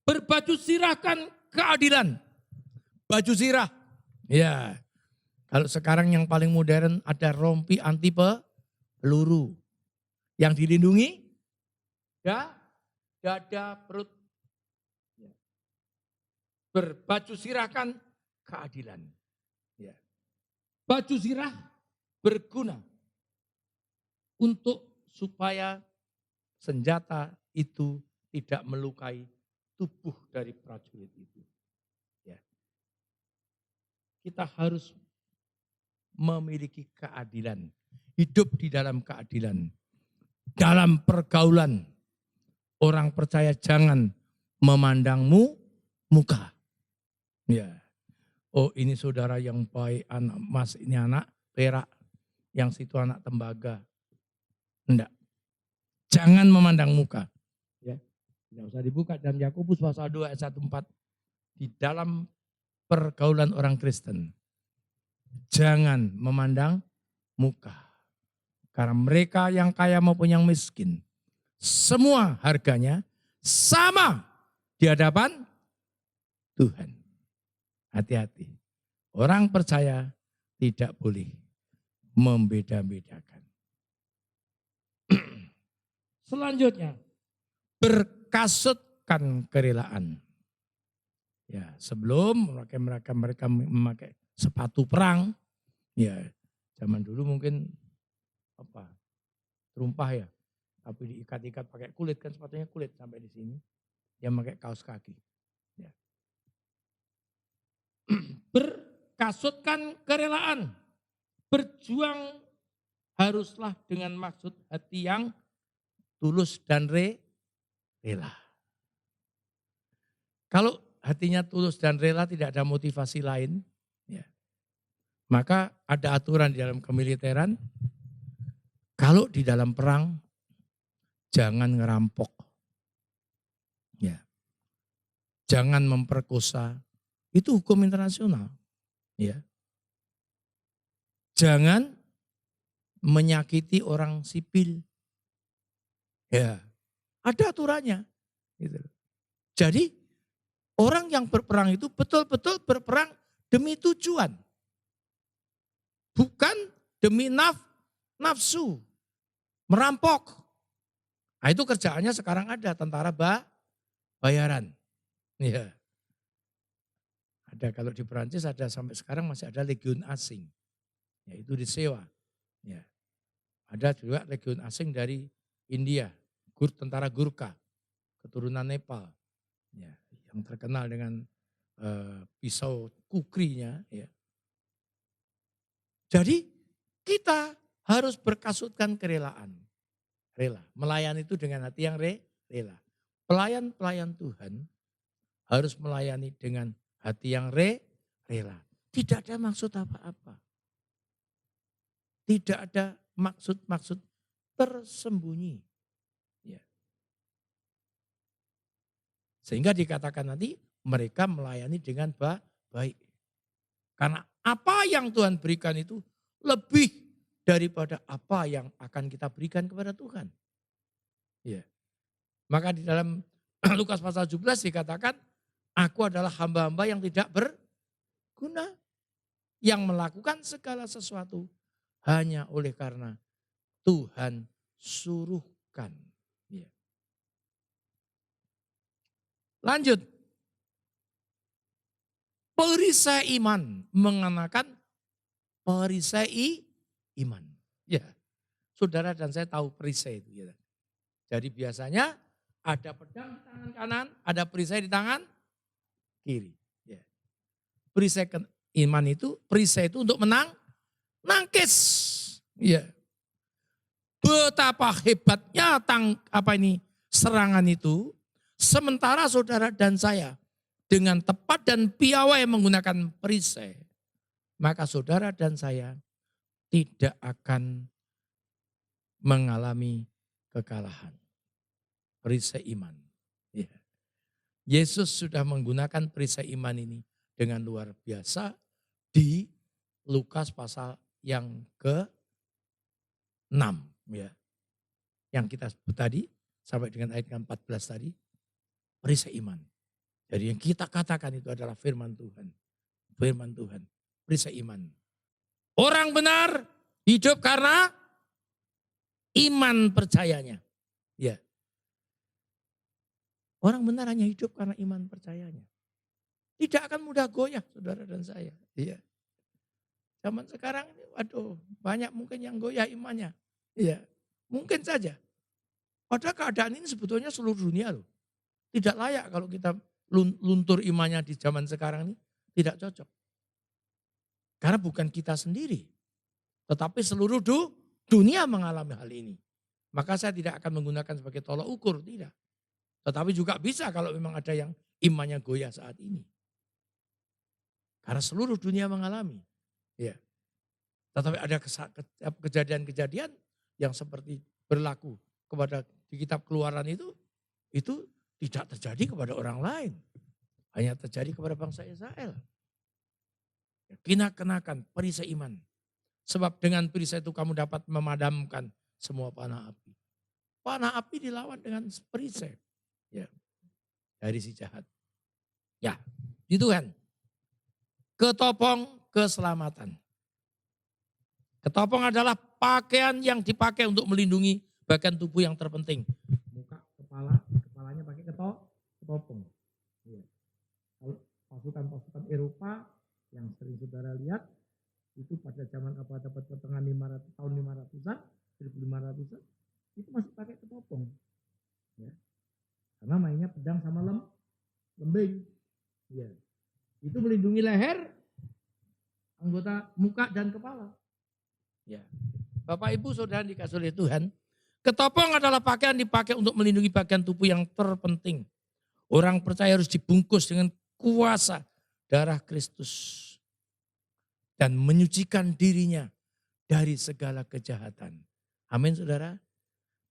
C: berbaju sirahkan keadilan. Baju sirah. Ya. Kalau sekarang yang paling modern ada rompi anti peluru. Yang dilindungi dada, perut. Ya. Berbaju sirahkan keadilan. Ya. Baju sirah berguna untuk supaya senjata itu tidak melukai tubuh dari prajurit itu. Ya. Kita harus memiliki keadilan hidup di dalam keadilan. Dalam pergaulan, orang percaya jangan memandangmu muka. Ya. Oh, ini saudara yang baik, anak mas, ini anak perak, yang situ anak tembaga. Enggak. Jangan memandang muka. Ya. Tidak usah dibuka dalam Yakobus pasal 2 ayat 1-4. Di dalam pergaulan orang Kristen, jangan memandang muka. Karena mereka yang kaya maupun yang miskin, semua harganya sama di hadapan Tuhan. Hati-hati. Orang percaya tidak boleh membeda-bedakan. Selanjutnya, berkasutkan kerelaan. Ya, sebelum mereka memakai sepatu perang, ya zaman dulu mungkin terumpah ya, tapi diikat-ikat pakai kulit, kan sepatunya kulit sampai di sini. Dia pakai kaos kaki. Ya. Berkasutkan kerelaan, berjuang haruslah dengan maksud hati yang tulus dan rela. Kalau hatinya tulus dan rela, tidak ada motivasi lain, ya, maka ada aturan di dalam kemiliteran. Kalau di dalam perang, jangan ngerampok. Ya. Jangan memperkosa. Itu hukum internasional. Ya. Jangan menyakiti orang sipil. Ya. Ada aturannya. Gitu. Jadi orang yang berperang itu betul-betul berperang demi tujuan. Bukan demi nafsu. Merampok. Nah, itu kerjaannya sekarang ada tentara bayaran. Ya. Ada, kalau di Perancis ada sampai sekarang masih ada legiun asing. Yaitu disewa. Ya. Ada juga legiun asing dari India. Tentara Gurkha. Keturunan Nepal. Ya. Yang terkenal dengan pisau kukrinya. Ya. Jadi kita harus berkasutkan kerelaan. Rela. Melayani itu dengan hati yang rela. Pelayan-pelayan Tuhan harus melayani dengan hati yang rela. Tidak ada maksud apa-apa. Tidak ada maksud-maksud tersembunyi. Ya. Sehingga dikatakan nanti mereka melayani dengan baik. Karena apa yang Tuhan berikan itu lebih daripada apa yang akan kita berikan kepada Tuhan. Ya. Maka di dalam Lukas pasal 17 dikatakan, aku adalah hamba-hamba yang tidak berguna. Yang melakukan segala sesuatu hanya oleh karena Tuhan suruhkan. Ya. Lanjut. Perisai iman mengenakan perisai iman. Ya, saudara dan saya tahu perisai itu. Ya. Jadi biasanya ada pedang di tangan kanan, ada perisai di tangan kiri. Ya. Perisai iman itu, perisai itu untuk nangkis. Ya. Betapa hebatnya serangan itu, sementara saudara dan saya dengan tepat dan piawai menggunakan perisai, maka saudara dan saya tidak akan mengalami kekalahan. Perisai iman. Ya. Yesus sudah menggunakan perisai iman ini dengan luar biasa di Lukas pasal yang ke-6. Ya. Yang kita sebut tadi, sampai dengan ayat ke-14 tadi, perisai iman. Jadi yang kita katakan itu adalah firman Tuhan. Firman Tuhan, perisai iman. Orang benar hidup karena iman percayanya. Ya. Orang benar hanya hidup karena iman percayanya. Tidak akan mudah goyah saudara dan saya. Ya. Zaman sekarang ini, waduh, banyak mungkin yang goyah imannya. Ya. Mungkin saja. Padahal keadaan ini sebetulnya seluruh dunia loh. Tidak layak kalau kita luntur imannya di zaman sekarang ini. Tidak cocok. Karena bukan kita sendiri, tetapi seluruh Dunia mengalami hal ini. Maka saya tidak akan menggunakan sebagai tolak ukur, tidak. Tetapi juga bisa kalau memang ada yang imannya goyah saat ini. Karena seluruh dunia mengalami. Ya. Tetapi ada kejadian-kejadian yang seperti berlaku kepada di kitab Keluaran itu tidak terjadi kepada orang lain. Hanya terjadi kepada bangsa Israel. Kenakan perisai iman. Sebab dengan perisai itu kamu dapat memadamkan semua panah api. Panah api dilawan dengan perisai. Ya, dari si jahat. Ya, di Tuhan. Ketopong keselamatan. Ketopong adalah pakaian yang dipakai untuk melindungi bagian tubuh yang terpenting. Muka, kepalanya pakai ketopong. Ya. Kalau pasukan-pasukan Eropa yang sering saudara lihat, itu pada zaman abad pertengahan 500 tahun 500-an, 1500-an, itu masih pakai ketopong. Ya. Karena mainnya pedang sama lembing. Ya. Itu melindungi leher, anggota muka dan kepala. Ya. Bapak Ibu Saudara dikasih oleh Tuhan, ketopong adalah pakaian dipakai untuk melindungi bagian tubuh yang terpenting. Orang percaya harus dibungkus dengan kuasa darah Kristus. Dan menyucikan dirinya dari segala kejahatan. Amin saudara.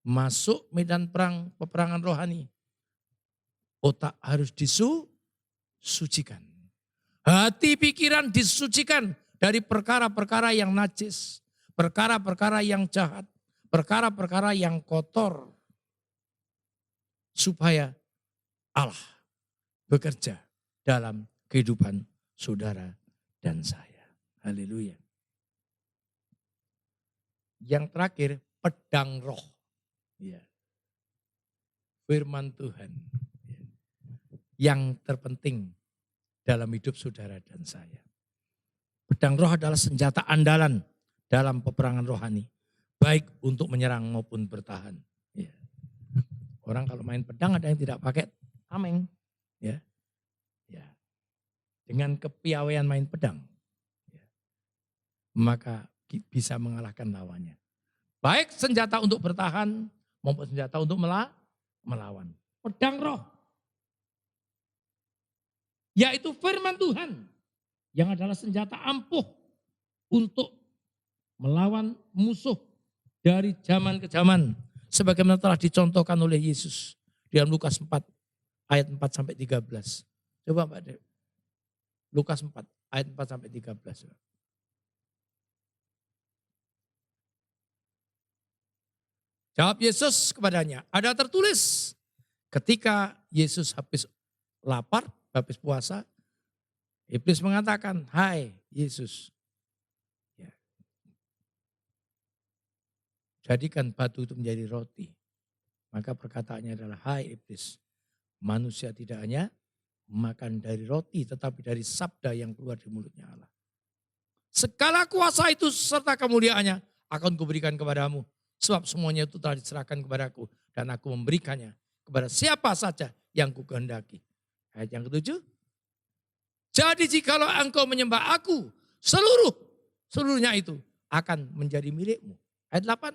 C: Masuk medan perang, peperangan rohani. Otak harus disucikan. Hati pikiran disucikan dari perkara-perkara yang najis. Perkara-perkara yang jahat. Perkara-perkara yang kotor. Supaya Allah bekerja dalam kehidupan saudara dan saya. Haleluya. Yang terakhir, pedang roh. Ya. Firman Tuhan. Ya. Yang terpenting dalam hidup saudara dan saya. Pedang roh adalah senjata andalan dalam peperangan rohani. Baik untuk menyerang maupun bertahan. Ya. Orang kalau main pedang ada yang tidak pakai tameng. Ya. Ya. Dengan kepiawaian main pedang. Maka bisa mengalahkan lawannya. Baik senjata untuk bertahan maupun senjata untuk melawan. Pedang roh. Yaitu firman Tuhan. Yang adalah senjata ampuh untuk melawan musuh dari zaman ke zaman. Sebagaimana telah dicontohkan oleh Yesus. Di dalam Lukas 4 ayat 4 sampai 13. Coba Pak Dek. Lukas 4 ayat 4 sampai 13. Jawab Yesus kepadanya, ada tertulis ketika Yesus habis lapar, habis puasa, iblis mengatakan, hai Yesus, ya, jadikan batu itu menjadi roti. Maka perkataannya adalah, hai iblis, manusia tidak hanya makan dari roti, tetapi dari sabda yang keluar dari mulutnya Allah. Segala kuasa itu serta kemuliaannya akan kuberikan kepadamu. Sebab semuanya itu telah diserahkan kepadaku. Dan aku memberikannya kepada siapa saja yang kukehendaki. Ayat yang ke-7. Jadi jikalau engkau menyembah aku, seluruhnya itu akan menjadi milikmu. Ayat 8.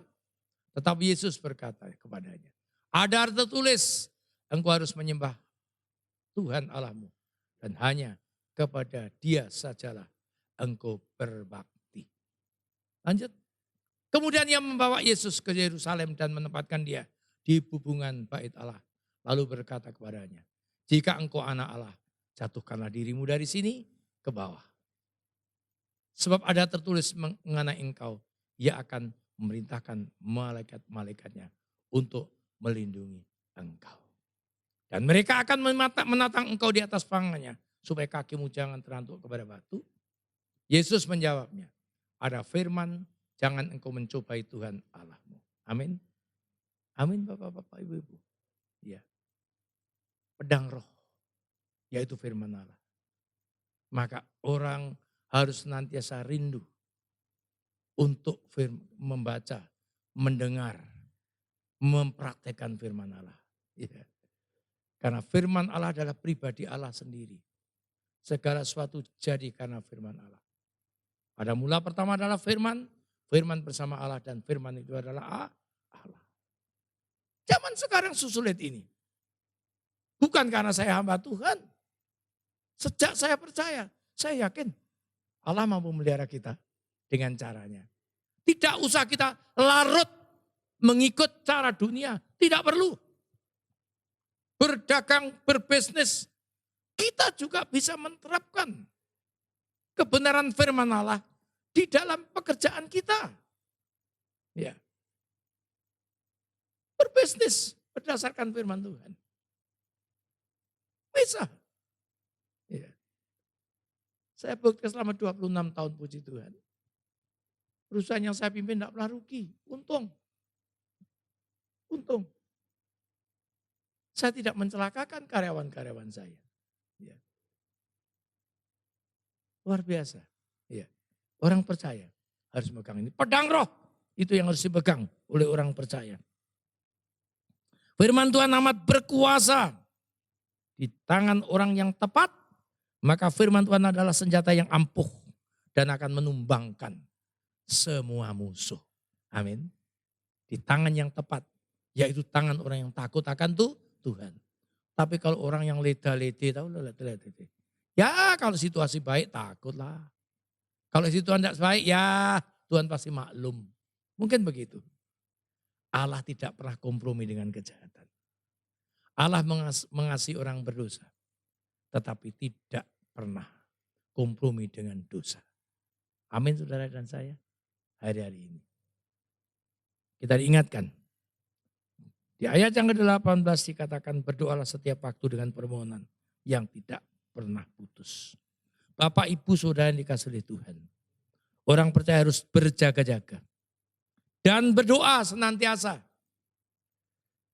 C: Tetapi Yesus berkata kepadanya, ada tertulis, engkau harus menyembah Tuhan Allahmu. Dan hanya kepada Dia sajalah engkau berbakti. Lanjut. Kemudian ia membawa Yesus ke Yerusalem dan menempatkan dia di hubungan bait Allah. Lalu berkata kepadanya, jika engkau anak Allah, jatuhkanlah dirimu dari sini ke bawah. Sebab ada tertulis mengenai engkau, ia akan memerintahkan malaikat-malaikatnya untuk melindungi engkau. Dan mereka akan menatang engkau di atas pangannya, supaya kakimu jangan terantuk kepada batu. Yesus menjawabnya, ada firman, jangan engkau mencobai Tuhan Allahmu. Amin. Amin Bapak-Bapak, Ibu-Ibu. Ya. Pedang roh, yaitu firman Allah. Maka orang harus senantiasa rindu untuk membaca, mendengar, mempraktekkan firman Allah. Ya. Karena firman Allah adalah pribadi Allah sendiri. Segala sesuatu jadi karena firman Allah. Pada mula pertama adalah firman Firman bersama Allah dan firman itu adalah Allah. Zaman sekarang susulit ini. Bukan karena saya hamba Tuhan. Sejak saya percaya, saya yakin Allah mampu memelihara kita dengan caranya. Tidak usah kita larut mengikut cara dunia. Tidak perlu. Berdagang, berbisnis, kita juga bisa menerapkan kebenaran firman Allah di dalam pekerjaan kita. Ya. Berbisnis berdasarkan firman Tuhan. Bisa. Ya. Saya bekerja selama 26 tahun, puji Tuhan. Perusahaan yang saya pimpin tidak pernah rugi. Untung. Saya tidak mencelakakan karyawan-karyawan saya. Ya. Luar biasa. Ya. Orang percaya harus megang ini. Pedang roh. Itu yang harus dipegang oleh orang percaya. Firman Tuhan amat berkuasa di tangan orang yang tepat. Maka firman Tuhan adalah senjata yang ampuh dan akan menumbangkan semua musuh. Amin. Di tangan yang tepat. Yaitu tangan orang yang takut akan Tuhan. Tapi kalau orang yang leda-lede, tahu leda-lede. Ya kalau situasi baik takutlah. Kalau situasi tidak baik ya Tuhan pasti maklum. Mungkin begitu. Allah tidak pernah kompromi dengan kejahatan. Allah mengasihi orang berdosa. Tetapi tidak pernah kompromi dengan dosa. Amin saudara dan saya. Hari-hari ini. Kita diingatkan. Di ayat yang ke-18 dikatakan berdoalah setiap waktu dengan permohonan yang tidak pernah putus. Bapak, ibu, saudara yang dikasihi oleh Tuhan. Orang percaya harus berjaga-jaga. Dan berdoa senantiasa.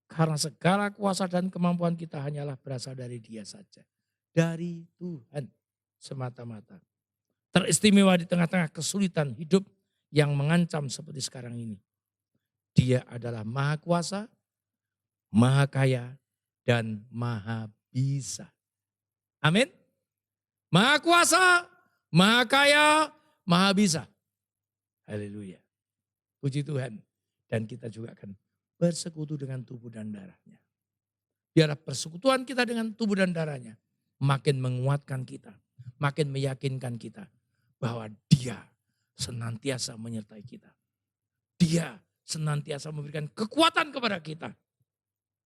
C: Karena segala kuasa dan kemampuan kita hanyalah berasal dari Dia saja. Dari Tuhan semata-mata. Teristimewa di tengah-tengah kesulitan hidup yang mengancam seperti sekarang ini. Dia adalah Maha Kuasa, Maha Kaya, dan Maha Bisa. Amin. Maha Kuasa, Maha Kaya, Maha Bisa. Haleluya. Puji Tuhan. Dan kita juga akan bersekutu dengan tubuh dan darahnya. Biarlah persekutuan kita dengan tubuh dan darahnya makin menguatkan kita. Makin meyakinkan kita bahwa Dia senantiasa menyertai kita. Dia senantiasa memberikan kekuatan kepada kita.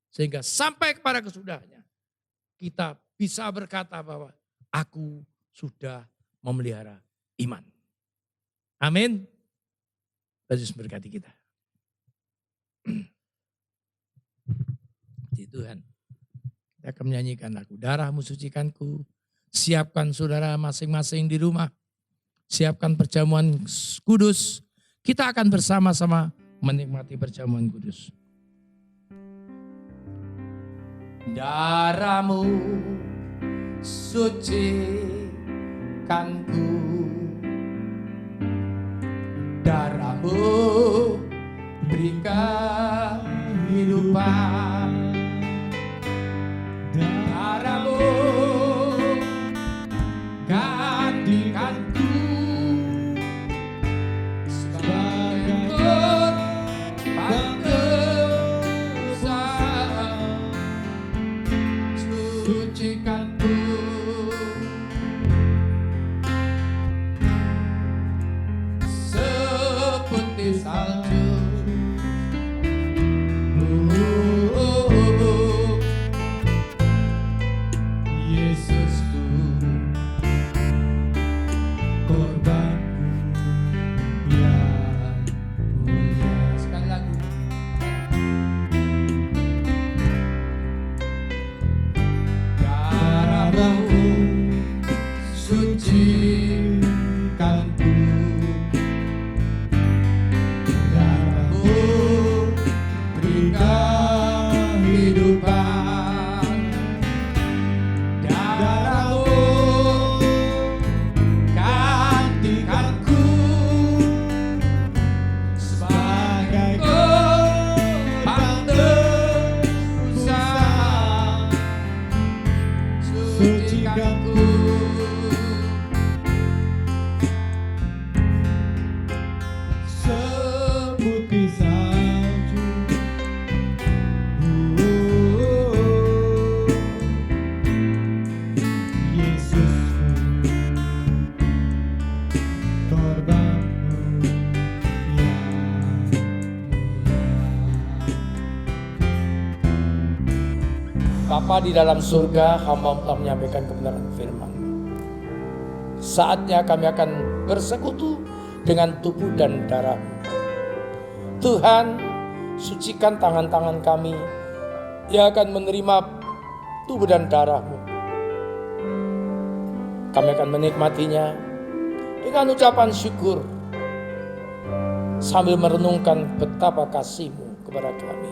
C: Sehingga sampai kepada kesudahannya kita bisa berkata bahwa aku sudah memelihara iman. Amin. Yesus berkati kita. Puji Tuhan. Kita akan menyanyikan lagu Darahmu Sucikanku. Siapkan saudara masing-masing di rumah. Siapkan perjamuan kudus. Kita akan bersama-sama menikmati perjamuan kudus. Darahmu sucikanku, darahmu berikan kehidupan, darahmu gantikanku sebagai korban dosa. Sucikanku seperti salju. Bapa di dalam surga, hamba telah menyampaikan kebenaran firman. Saatnya kami akan bersekutu dengan tubuh dan darah. Tuhan, sucikan tangan-tangan kami yang akan menerima tubuh dan darah-Mu. Kami akan menikmatinya dengan ucapan syukur sambil merenungkan betapa kasih-Mu kepada kami.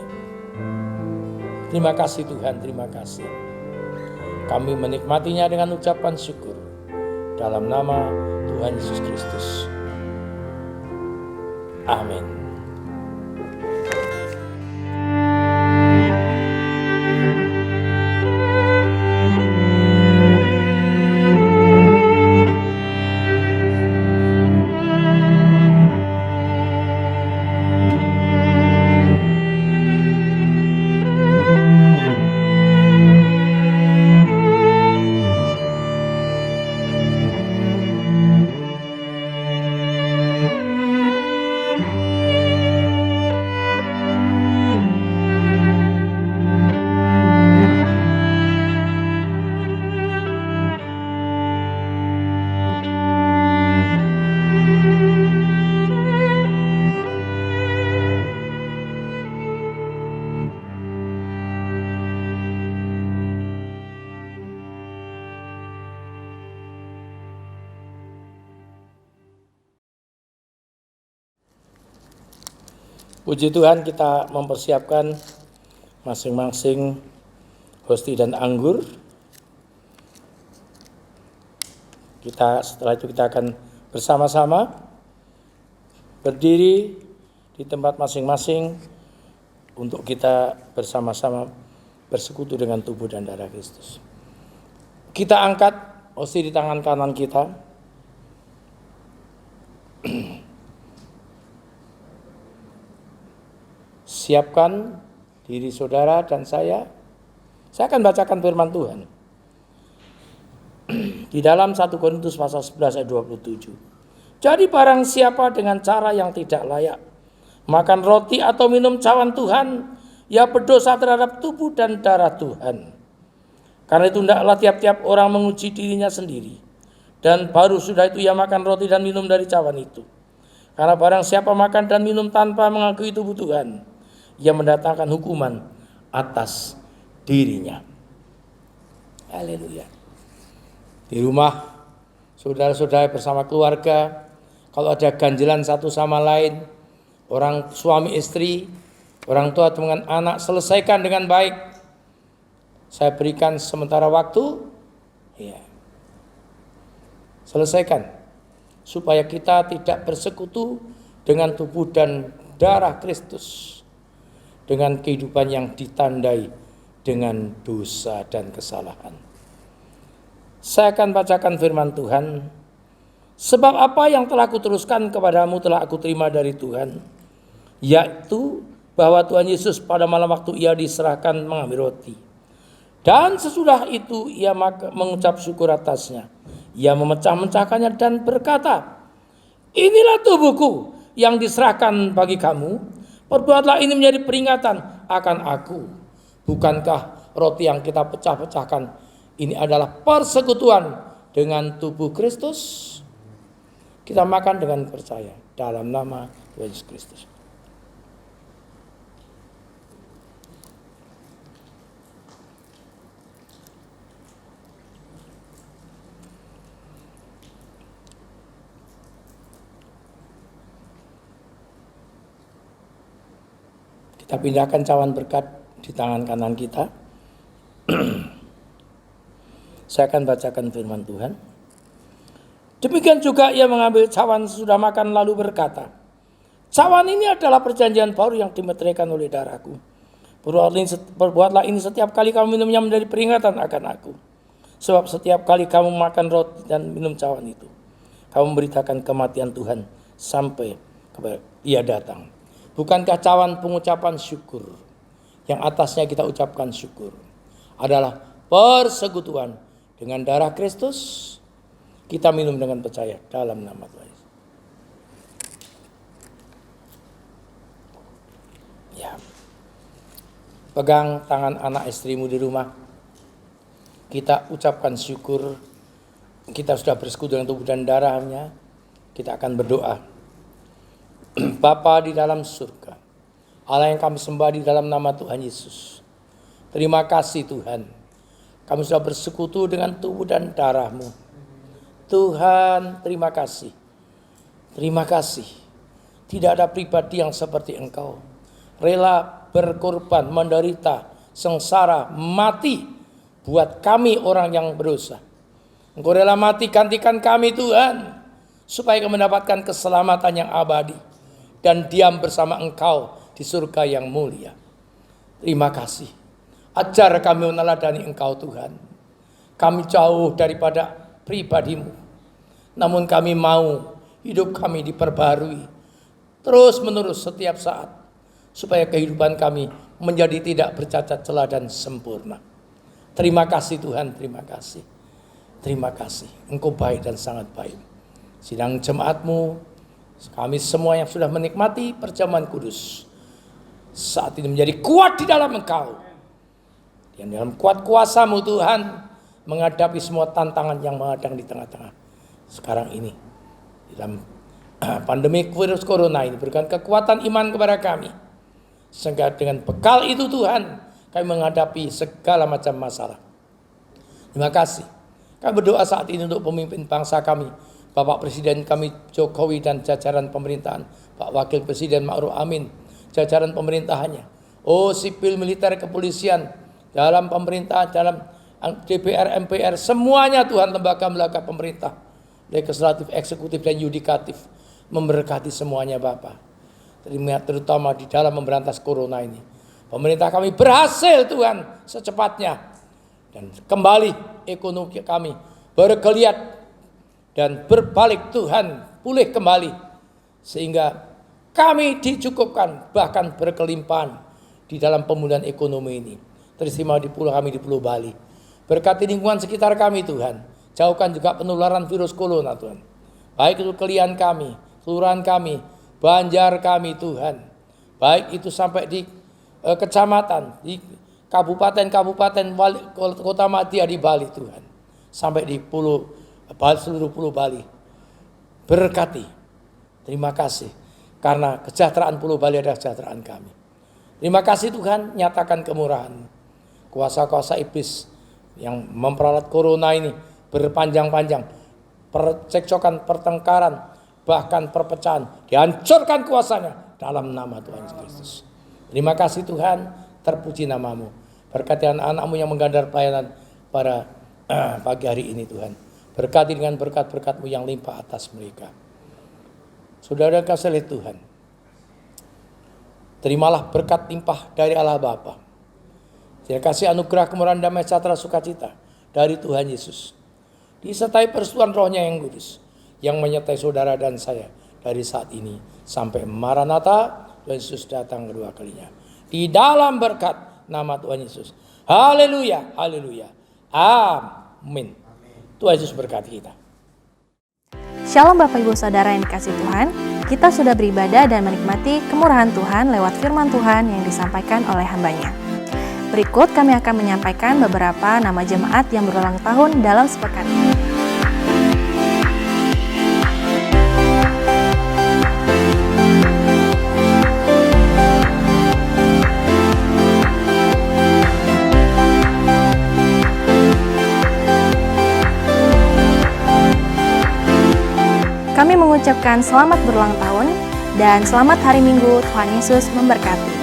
C: Terima kasih Tuhan, terima kasih. Kami menikmatinya dengan ucapan syukur dalam nama Tuhan Yesus Kristus. Amin. Puji Tuhan, kita mempersiapkan masing-masing hosti dan anggur. Setelah itu kita akan bersama-sama berdiri di tempat masing-masing untuk kita bersama-sama bersekutu dengan tubuh dan darah Kristus. Kita angkat hosti di tangan kanan kita. Siapkan diri saudara dan saya. Saya akan bacakan firman Tuhan. Di dalam 1 Korintus pasal 11 ayat 27. Jadi barang siapa dengan cara yang tidak layak makan roti atau minum cawan Tuhan, ia berdosa terhadap tubuh dan darah Tuhan. Karena itu hendaklah tiap-tiap orang menguji dirinya sendiri. Dan baru sudah itu ia makan roti dan minum dari cawan itu. Karena barang siapa makan dan minum tanpa mengakui tubuh Tuhan, ia mendatangkan hukuman atas dirinya. Haleluya. Di rumah, saudara-saudara bersama keluarga, kalau ada ganjilan satu sama lain, orang suami istri, orang tua dengan anak, selesaikan dengan baik. Saya berikan sementara waktu, ya. Selesaikan. Supaya kita tidak bersekutu dengan tubuh dan darah Kristus. Dengan kehidupan yang ditandai dengan dosa dan kesalahan. Saya akan bacakan firman Tuhan. Sebab apa yang telah kuteruskan kepadamu telah aku terima dari Tuhan, yaitu bahwa Tuhan Yesus pada malam waktu ia diserahkan mengambil roti. Dan sesudah itu ia mengucap syukur atasnya. Ia memecah-mecahkannya dan berkata, inilah tubuhku yang diserahkan bagi kamu. Perbuatlah ini menjadi peringatan akan aku. Bukankah roti yang kita pecah-pecahkan ini adalah persekutuan dengan tubuh Kristus? Kita makan dengan percaya dalam nama Tuhan Yesus Kristus. Kita pindahkan cawan berkat di tangan kanan kita. Saya akan bacakan firman Tuhan. Demikian juga ia mengambil cawan sesudah makan lalu berkata, cawan ini adalah perjanjian baru yang dimeteraikan oleh darahku. Perbuatlah ini setiap kali kamu minumnya menjadi peringatan akan aku. Sebab setiap kali kamu makan roti dan minum cawan itu, kamu memberitakan kematian Tuhan sampai ia datang. Bukankah cawan pengucapan syukur yang atasnya kita ucapkan syukur adalah persekutuan dengan darah Kristus? Kita minum dengan percaya dalam nama Tuhan. Ya. Pegang tangan anak istrimu di rumah.
D: kita ucapkan syukur. Kita sudah bersekutu dengan tubuh dan darahnya. Kita akan berdoa. Bapa di dalam surga, Allah yang kami sembah di dalam nama Tuhan Yesus. Terima kasih Tuhan. Kami sudah bersekutu dengan tubuh dan darah-Mu. Tuhan, terima kasih. Terima kasih. Tidak ada pribadi yang seperti Engkau. Rela berkorban, menderita, sengsara, mati buat kami orang yang berdosa. Engkau rela mati gantikan kami Tuhan, supaya kami mendapatkan keselamatan yang abadi dan diam bersama Engkau di surga yang mulia. Terima kasih. Ajar kami meneladani Engkau Tuhan. Kami jauh daripada pribadi-Mu, namun kami mau hidup kami diperbarui terus menerus setiap saat, supaya kehidupan kami menjadi tidak bercacat celah dan sempurna. Terima kasih Tuhan, terima kasih. Terima kasih, Engkau baik dan sangat baik. Sidang jemaat-Mu, kami semua yang sudah menikmati perjamuan kudus, saat ini menjadi kuat di dalam Engkau. Dan dalam kuat kuasa-Mu Tuhan, menghadapi semua tantangan yang menghadang di tengah-tengah sekarang ini. Dalam pandemi virus corona ini, berikan kekuatan iman kepada kami. Sehingga dengan bekal itu Tuhan, kami menghadapi segala macam masalah. Terima kasih. Kami berdoa saat ini untuk pemimpin bangsa kami, Bapak Presiden kami Jokowi dan jajaran pemerintahan, Pak Wakil Presiden Ma'ruf Amin, jajaran pemerintahannya. Oh, sipil, militer, kepolisian, dalam pemerintahan, dalam DPR, MPR, semuanya Tuhan, lembaga-lembaga pemerintah, legislatif, eksekutif, dan yudikatif, memberkati semuanya Bapak. Terutama di dalam memberantas corona ini. Pemerintah kami berhasil Tuhan secepatnya. Dan kembali ekonomi kami bergeliat dan berbalik Tuhan, pulih kembali. Sehingga kami dicukupkan, bahkan berkelimpahan di dalam pemulihan ekonomi ini. Terima di pulau kami di Pulau Bali. Berkati lingkungan sekitar kami Tuhan. Jauhkan juga penularan virus corona Tuhan. Baik itu kelian kami, kelurahan kami, Banjar kami Tuhan. Baik itu sampai di kecamatan, di kabupaten-kabupaten kota Madya di Bali Tuhan. Sampai di seluruh Pulau Bali. Berkati. Terima kasih. Karena kesejahteraan Pulau Bali adalah kesejahteraan kami. Terima kasih Tuhan, nyatakan kemurahan. Kuasa-kuasa iblis yang memperalat corona ini berpanjang-panjang, percekcokan, pertengkaran, bahkan perpecahan, dihancurkan kuasanya dalam nama Tuhan Yesus Kristus. Terima kasih Tuhan, terpuji nama-Mu. Berkati anak-anak-Mu yang menggandar pelayanan pada pagi hari ini Tuhan. Berkati dengan berkat-berkat-Mu yang limpah atas mereka. Saudara kasih lihat Tuhan, terimalah berkat limpah dari Allah Bapa. Terima kasih anugerah kemurahan damai sejahtera sukacita dari Tuhan Yesus. Disertai persetujuan Roh-Nya yang kudus, yang menyertai saudara dan saya dari saat ini sampai Maranatha, Tuhan Yesus datang kedua kalinya. Di dalam berkat nama Tuhan Yesus. Haleluya, haleluya. Amin. Tuhan Yesus berkati kita.
A: Shalom Bapak Ibu Saudara yang dikasihi Tuhan. Kita sudah beribadah dan menikmati kemurahan Tuhan lewat firman Tuhan yang disampaikan oleh hamba-Nya. Berikut kami akan menyampaikan beberapa nama jemaat yang berulang tahun dalam sepekan ini. Kami mengucapkan selamat berulang tahun dan selamat hari Minggu. Tuhan Yesus memberkati.